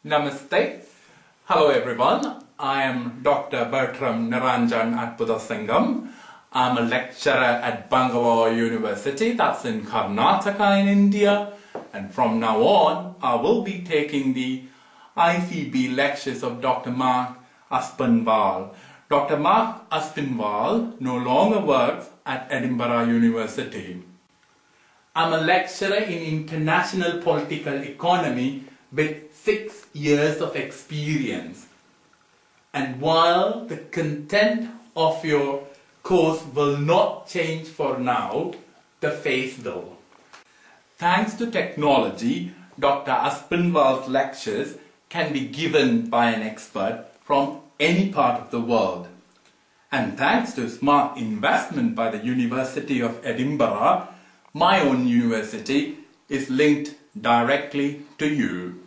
Namaste. Hello everyone. I am Dr. Bertram Niranjan Adbudasingam. I'm a lecturer at Bangalore University, that's in Karnataka in India. And from now on, I will be taking the ICEB lectures of Dr. Mark Aspinwall. Dr. Mark Aspinwall no longer works at Edinburgh University. I'm a lecturer in international political economy with 6 years of experience. And while the content of your course will not change for now, the face will. Thanks to technology, Dr. Aspinwall's lectures can be given by an expert from any part of the world. And thanks to smart investment by the University of Edinburgh, my own university is linked directly to you.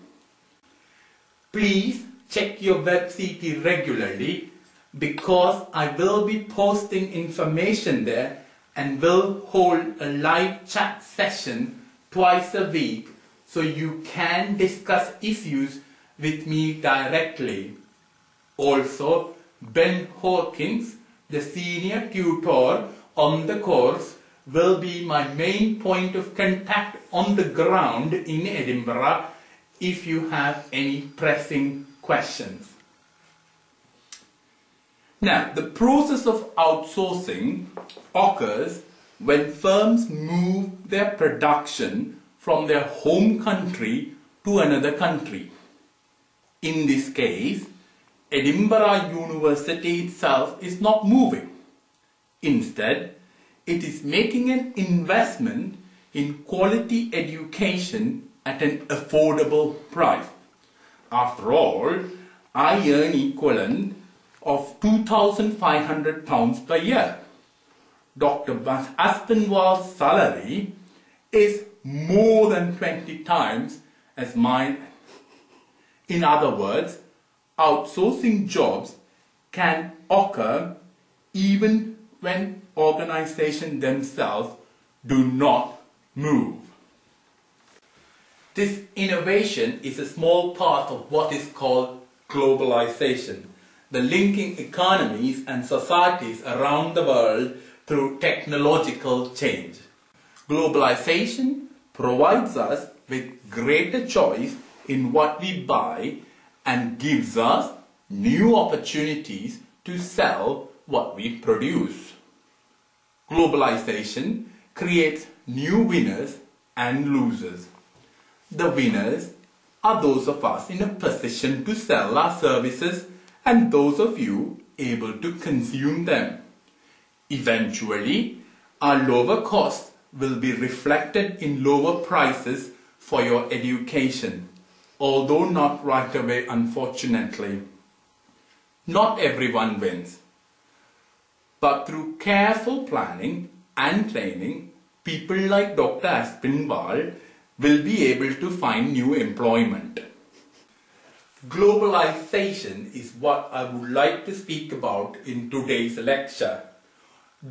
Please check your WebCT regularly because I will be posting information there and will hold a live chat session twice a week so you can discuss issues with me directly. Also, Ben Hawkins, the senior tutor on the course, will be my main point of contact on the ground in Edinburgh if you have any pressing questions. Now, the process of outsourcing occurs when firms move their production from their home country to another country. In this case, Edinburgh University itself is not moving. Instead, it is making an investment in quality education at an affordable price. After all, I earn equivalent of £2,500 per year. Dr. Aspinwall's salary is more than 20 times as mine. In other words, outsourcing jobs can occur even when organizations themselves do not move. This innovation is a small part of what is called globalization, the linking economies and societies around the world through technological change. Globalization provides us with greater choice in what we buy and gives us new opportunities to sell what we produce. Globalization creates new winners and losers. The winners are those of us in a position to sell our services and those of you able to consume them. Eventually, our lower costs will be reflected in lower prices for your education, although not right away, unfortunately. Not everyone wins, but through careful planning and training, people like Dr. Aspinwall will be able to find new employment. Globalization is what I would like to speak about in today's lecture.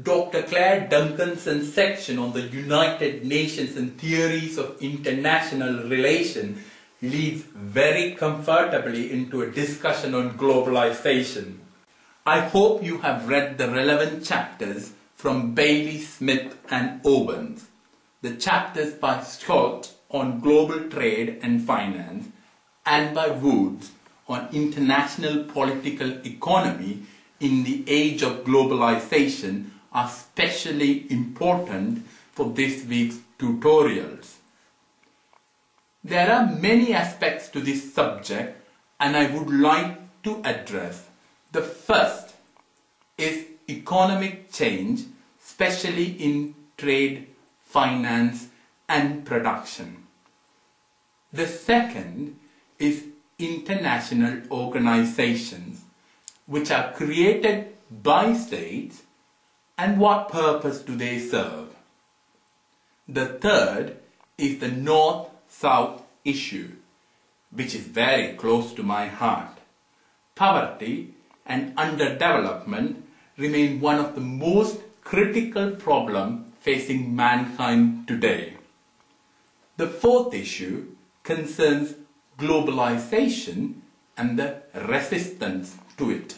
Dr. Claire Duncanson's section on the United Nations and theories of international relations leads very comfortably into a discussion on globalization. I hope you have read the relevant chapters from Bailey, Smith and Owens, the chapters by Scott on global trade and finance, and by Woods on international political economy in the age of globalization are especially important for this week's tutorials. There are many aspects to this subject and I would like to address. The first is economic change, especially in trade, finance and production. The second is international organizations which are created by states and what purpose do they serve. The third is the North-South issue, which is very close to my heart. Poverty and underdevelopment remain one of the most critical problems facing mankind today. The fourth issue concerns globalization and the resistance to it.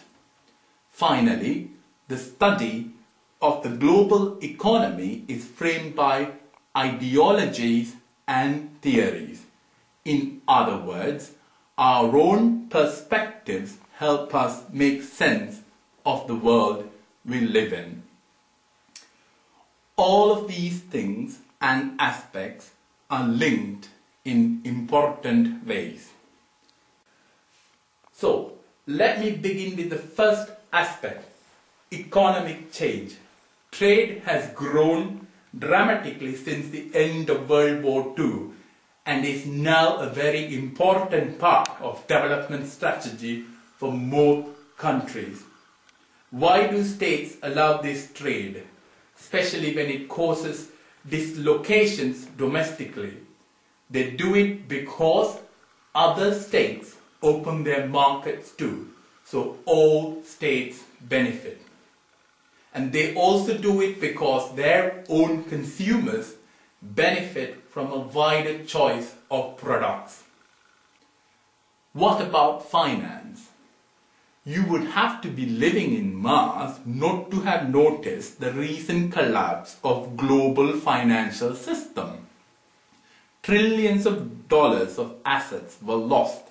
Finally, the study of the global economy is framed by ideologies and theories. In other words, our own perspectives help us make sense of the world we live in. All of these things and aspects are linked in important ways. So, let me begin with the first aspect, economic change. Trade has grown dramatically since the end of World War II and is now a very important part of development strategy for most countries. Why do states allow this trade, especially when it causes dislocations domestically? They do it because other states open their markets too, so all states benefit. And they also do it because their own consumers benefit from a wider choice of products. What about finance? You would have to be living in Mars not to have noticed the recent collapse of global financial system. Trillions of dollars of assets were lost.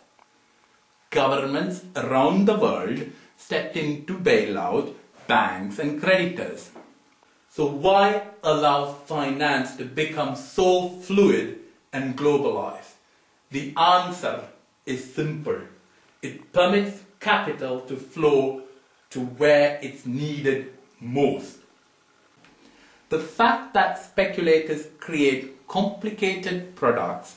Governments around the world stepped in to bail out banks and creditors. So why allow finance to become so fluid and globalized? The answer is simple. It permits capital to flow to where it's needed most. The fact that speculators create complicated products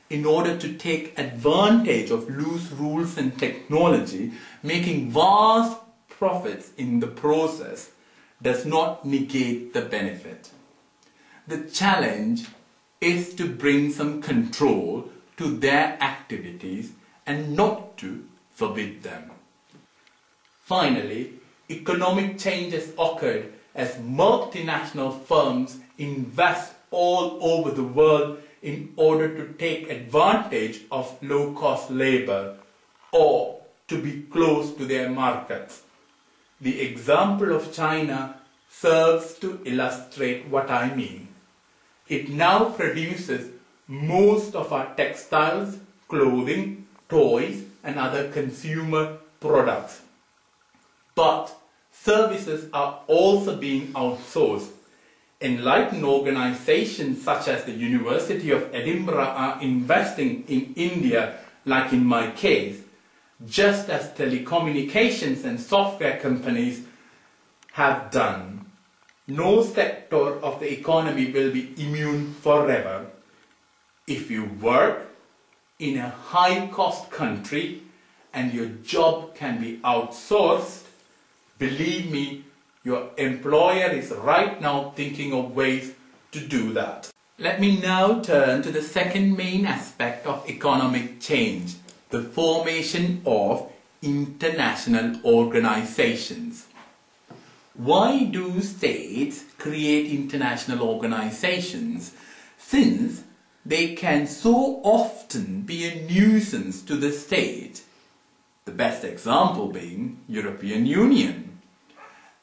in order to take advantage of loose rules and technology, making vast profits in the process, does not negate the benefit. The challenge is to bring some control to their activities and not to forbid them. Finally, economic changes occurred as multinational firms invest all over the world in order to take advantage of low-cost labor or to be close to their markets. The example of China serves to illustrate what I mean. It now produces most of our textiles, clothing, toys and other consumer products. But services are also being outsourced. Enlightened organizations such as the University of Edinburgh are investing in India, like in my case, just as telecommunications and software companies have done. No sector of the economy will be immune forever. If you work in a high-cost country and your job can be outsourced, believe me, your employer is right now thinking of ways to do that. Let me now turn to the second main aspect of economic change, the formation of international organizations. Why do states create international organizations? Since they can so often be a nuisance to the state. The best example being European Union.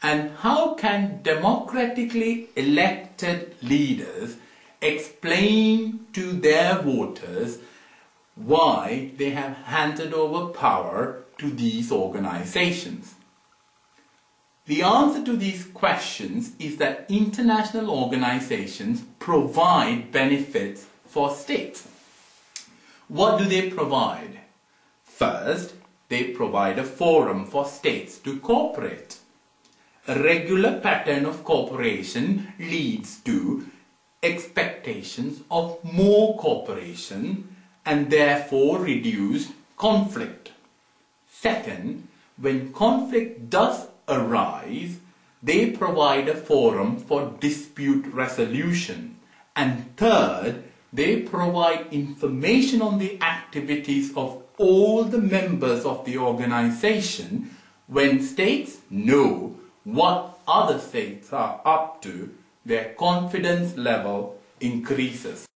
And how can democratically elected leaders explain to their voters why they have handed over power to these organizations? The answer to these questions is that international organizations provide benefits for states. What do they provide? First, they provide a forum for states to cooperate. A regular pattern of cooperation leads to expectations of more cooperation and therefore reduced conflict. Second, when conflict does arise, they provide a forum for dispute resolution. And third, they provide information on the activities of all the members of the organization. When states know what other states are up to, their confidence level increases.